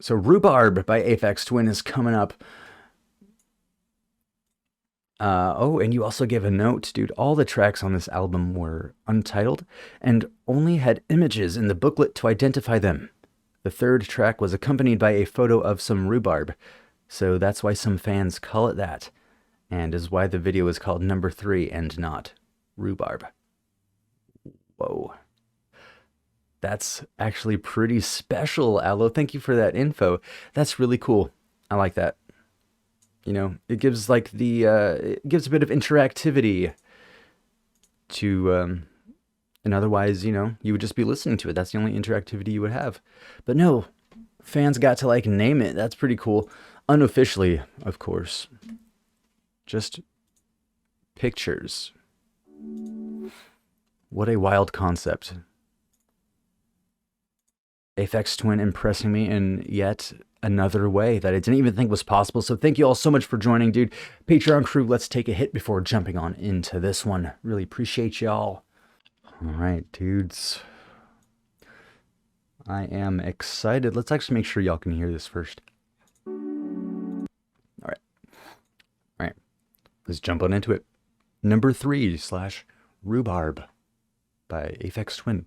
So Rhubarb by Aphex Twin is coming up. Oh, and you also gave a note, dude. All the tracks on this album were untitled and only had images in the booklet to identify them. The third track was accompanied by a photo of some rhubarb, so that's why some fans call it that, and is why the video is called Number 3 and not Rhubarb. Whoa. That's actually pretty special, Aloe. Thank you for that info. That's really cool. I like that. You know, it gives like it gives a bit of interactivity to, and otherwise, you know, you would just be listening to it. That's the only interactivity you would have. But no, fans got to like name it. That's pretty cool. Unofficially, of course. Just pictures. What a wild concept. Aphex Twin impressing me in yet another way that I didn't even think was possible. So thank you all so much for joining, dude. Patreon crew, let's take a hit before jumping on into this one. Really appreciate y'all. All right, dudes. I am excited. Let's actually make sure y'all can hear this first. All right. All right. Let's jump on into it. Number 3 / Rhubarb by Aphex Twin.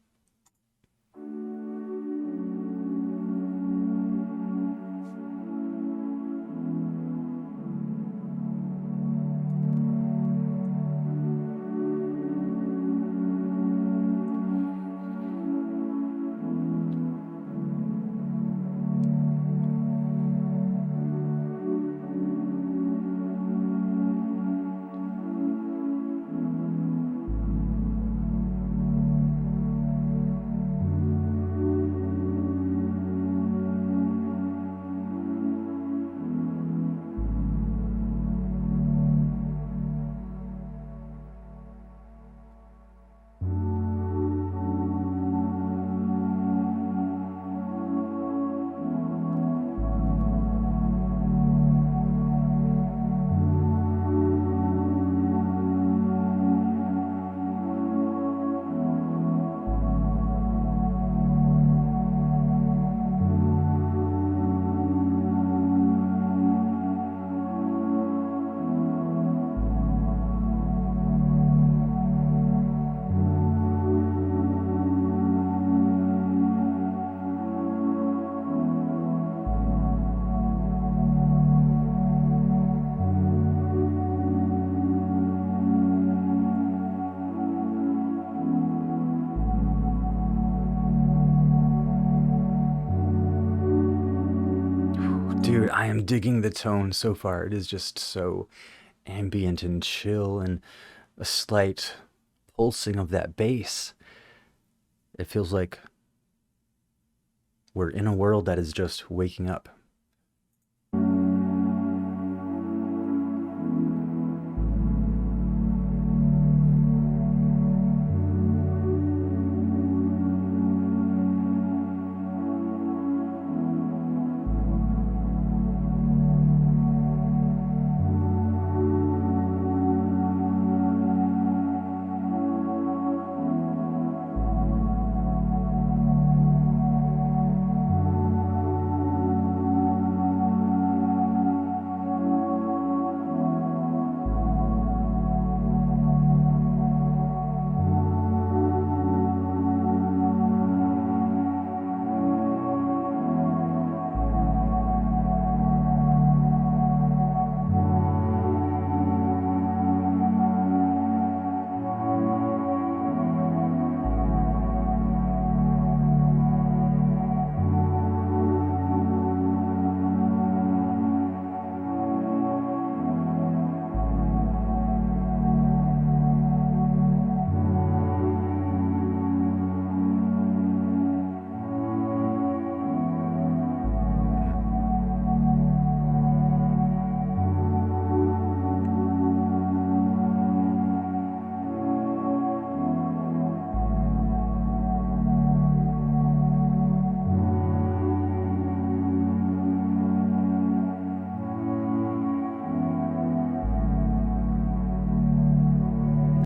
Dude, I am digging the tone so far. It is just so ambient and chill and a slight pulsing of that bass. It feels like we're in a world that is just waking up.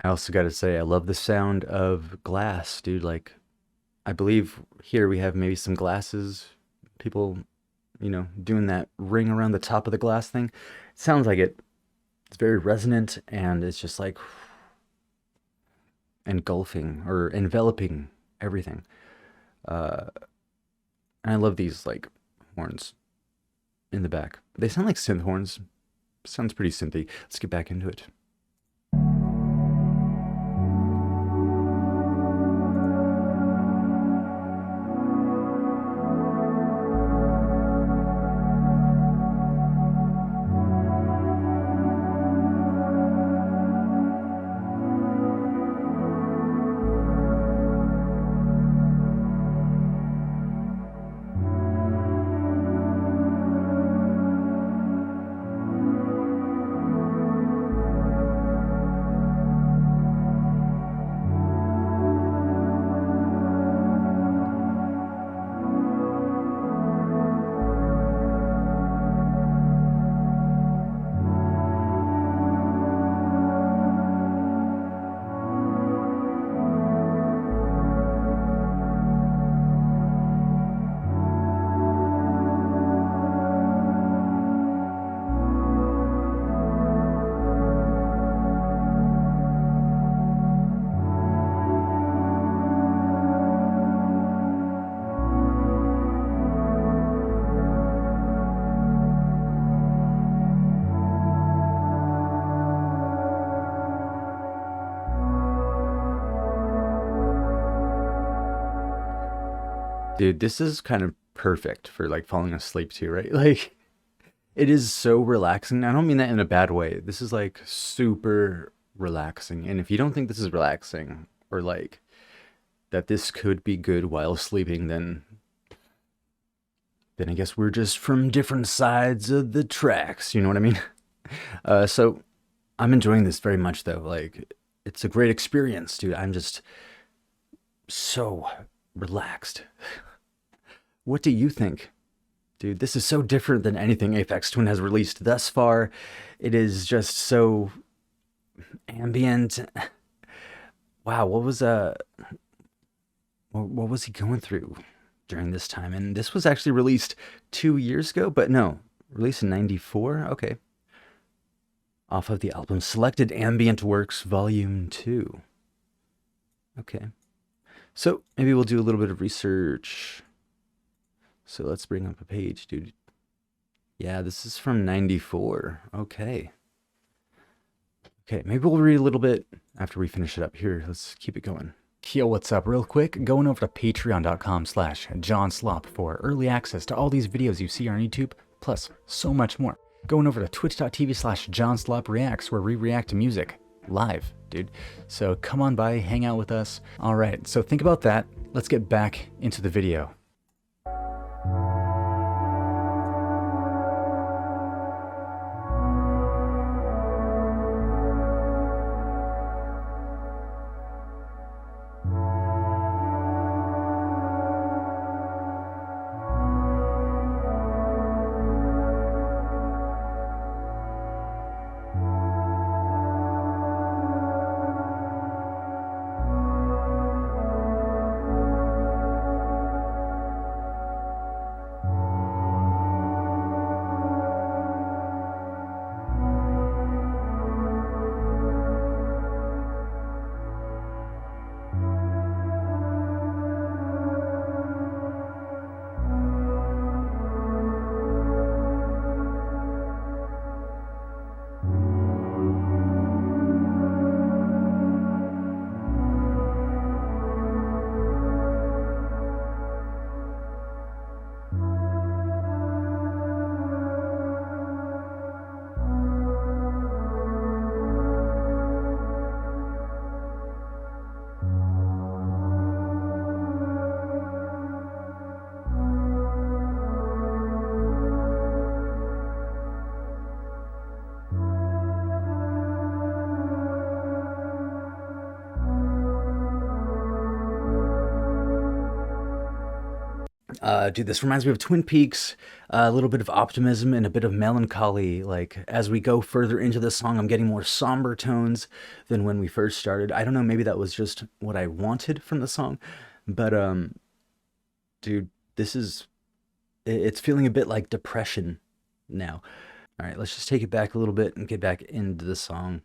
I also got to say, I love the sound of glass, dude. Like, I believe here we have maybe some glasses. People doing that ring around the top of the glass thing. It sounds like it. It's very resonant, and it's just like engulfing or enveloping everything. Uh, and I love these like horns in the back. They sound like synth horns. Sounds pretty synthy. Let's get back into it. Dude, this is kind of perfect for like falling asleep to, right? Like it is so relaxing. I don't mean that in a bad way. This is like super relaxing. And if you don't think this is relaxing or like that this could be good while sleeping, then I guess we're just from different sides of the tracks. You know what I mean? So I'm enjoying this very much though. Like it's a great experience, dude. I'm just so relaxed. What do you think? Dude, this is so different than anything Aphex Twin has released thus far. It is just so ambient. Wow, what was he going through during this time? And this was actually released 2 years ago, but no, released in '94. Okay, off of the album Selected Ambient Works Volume 2. Okay, so maybe we'll do a little bit of research. So let's bring up a page, dude. Yeah, this is from '94. Okay. Okay, maybe we'll read a little bit after we finish it up. Here, let's keep it going. Yo, what's up? Real quick, going over to patreon.com/JohnSlop for early access to all these videos you see on YouTube, plus so much more. Going over to twitch.tv/JohnSlopReacts where we react to music live, dude. So come on by, hang out with us. All right, so think about that. Let's get back into the video. Dude, this reminds me of Twin Peaks, a little bit of optimism and a bit of melancholy. Like, as we go further into the song, I'm getting more somber tones than when we first started. I don't know, maybe that was just what I wanted from the song, but, dude, this is It's feeling a bit like depression now. All right, let's just take it back a little bit and get back into the song.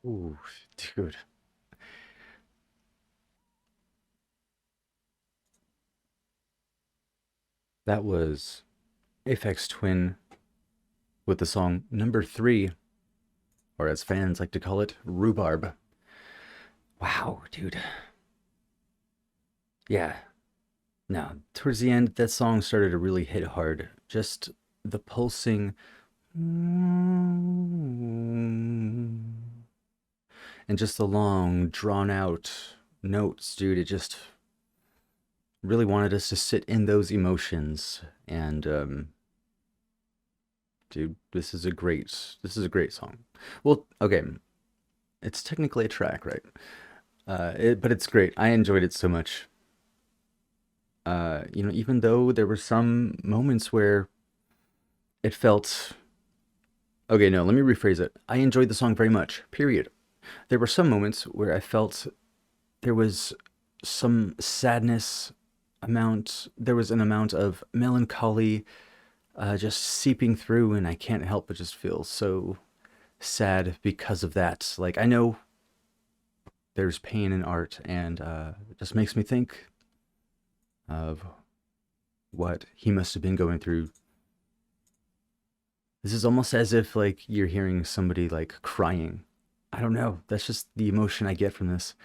Ooh, dude. That was Aphex Twin with the song number 3, or as fans like to call it, Rhubarb. Wow, dude. Yeah. No, towards the end, that song started to really hit hard. Just the pulsing and just the long, drawn out notes, dude. It just really wanted us to sit in those emotions. And dude, this is a great song. Well, okay, it's technically a track, right? But it's great. I enjoyed it so much. Even though there were some moments where it felt okay. No, let me rephrase it. I enjoyed the song very much. Period. There were some moments where I felt there was some sadness amount. There was an amount of melancholy just seeping through, and I can't help but just feel so sad because of that. Like I know there's pain in art, and it just makes me think of what he must have been going through. This is almost as if like you're hearing somebody like crying. I don't know. That's just the emotion I get from this.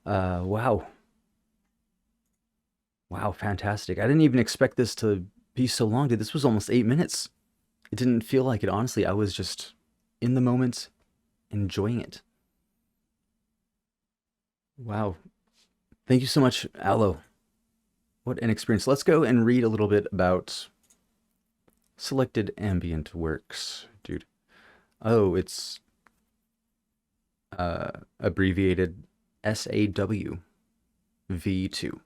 Wow. Wow, fantastic. I didn't even expect this to be so long, dude. This was almost 8 minutes. It didn't feel like it, honestly. I was just in the moment, enjoying it. Wow. Thank you so much, Aloe. What an experience. Let's go and read a little bit about selected ambient works, dude. Oh, it's abbreviated SAW V2.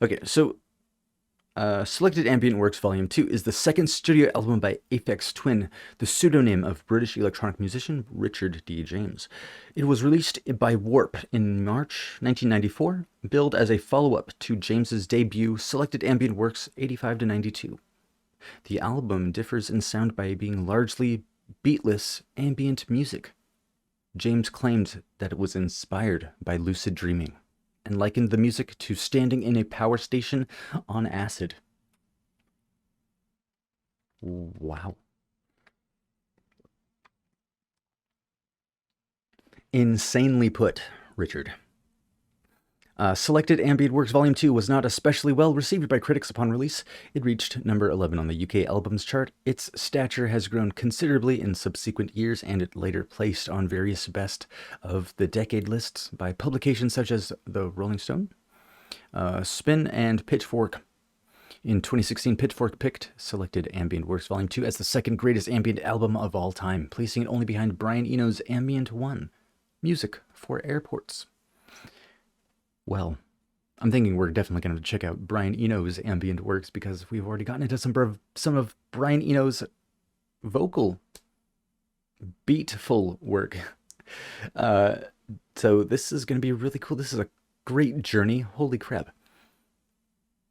Okay, so Selected Ambient Works Volume 2 is the second studio album by Aphex Twin, the pseudonym of British electronic musician Richard D. James. It was released by Warp in March 1994, billed as a follow-up to James's debut Selected Ambient Works 85 to 92. The album differs in sound by being largely beatless ambient music. James claimed that it was inspired by lucid dreaming and likened the music to standing in a power station on acid. Wow. Insanely put, Richard. Selected Ambient Works Volume 2 was not especially well received by critics upon release. It reached number 11 on the UK Albums Chart. Its stature has grown considerably in subsequent years, and it later placed on various best of the decade lists by publications such as The Rolling Stone, Spin, and Pitchfork. In 2016, Pitchfork picked Selected Ambient Works Volume 2 as the second greatest ambient album of all time, placing it only behind Brian Eno's Ambient 1, Music for Airports. Well, I'm thinking we're definitely going to check out Brian Eno's ambient works because we've already gotten into some of Brian Eno's vocal beatful work. Uh, so this is going to be really cool. This is a great journey. Holy crap.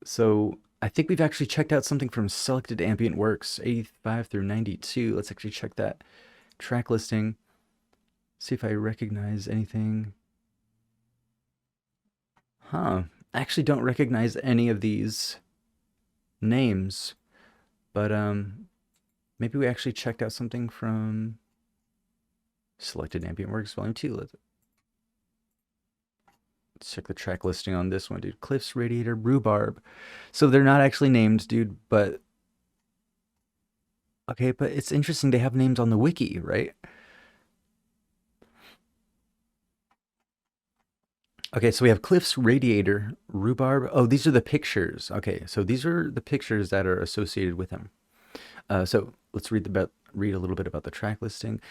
So I think we've actually checked out something from Selected Ambient Works 85 through 92. Let's actually check that track listing. See if I recognize anything. Huh. I actually don't recognize any of these names, but maybe we actually checked out something from Selected Ambient Works Volume 2. Let's check the track listing on this one, dude. Cliffs, Radiator, Rhubarb. So they're not actually named, dude, but okay, but it's interesting they have names on the wiki, right? Okay, so we have Cliffs, Radiator, Rhubarb. Oh, these are the pictures. Okay, so these are the pictures that are associated with them. So let's read a little bit about the track listing.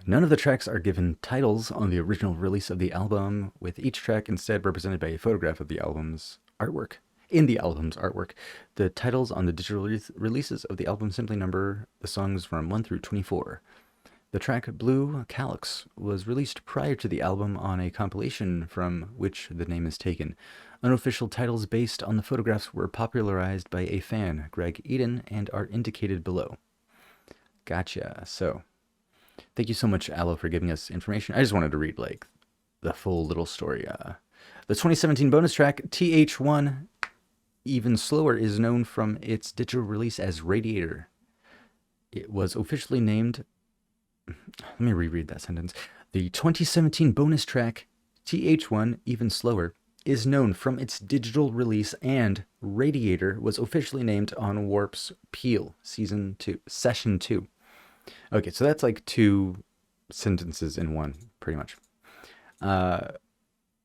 None of the tracks are given titles on the original release of the album, with each track instead represented by a photograph of the album's artwork. In the album's artwork, the titles on the digital releases of the album simply number the songs from 1 through 24. The track Blue Calyx was released prior to the album on a compilation from which the name is taken. Unofficial titles based on the photographs were popularized by a fan, Greg Eden, and are indicated below. Gotcha. So, thank you so much, Aloe, for giving us information. I just wanted to read, like, the full little story. The 2017 bonus track, TH1, Even Slower, is known from its digital release as Radiator. It was officially named... Let me reread that sentence. The 2017 bonus track, TH1, Even Slower, is known from its digital release, and Radiator was officially named on Warp's Peel Session 2. Okay, so that's like two sentences in one, pretty much. Yeah,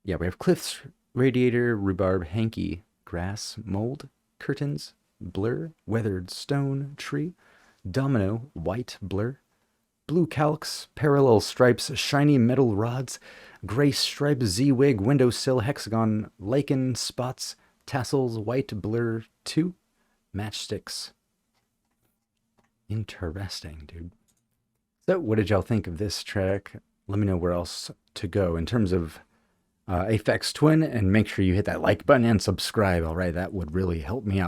we have Cliffs, Radiator, Rhubarb, Hanky, Grass, Mold, Curtains, Blur, Weathered Stone, Tree, Domino, White, Blur, Blue Calyx, Parallel Stripes, Shiny Metal Rods, Gray Stripe, Z-Wig, Windowsill, Hexagon, Lichen, Spots, Tassels, White, Blur, 2, Matchsticks. Interesting, dude. So, what did y'all think of this track? Let me know where else to go in terms of Aphex Twin, and make sure you hit that like button and subscribe, alright? That would really help me out.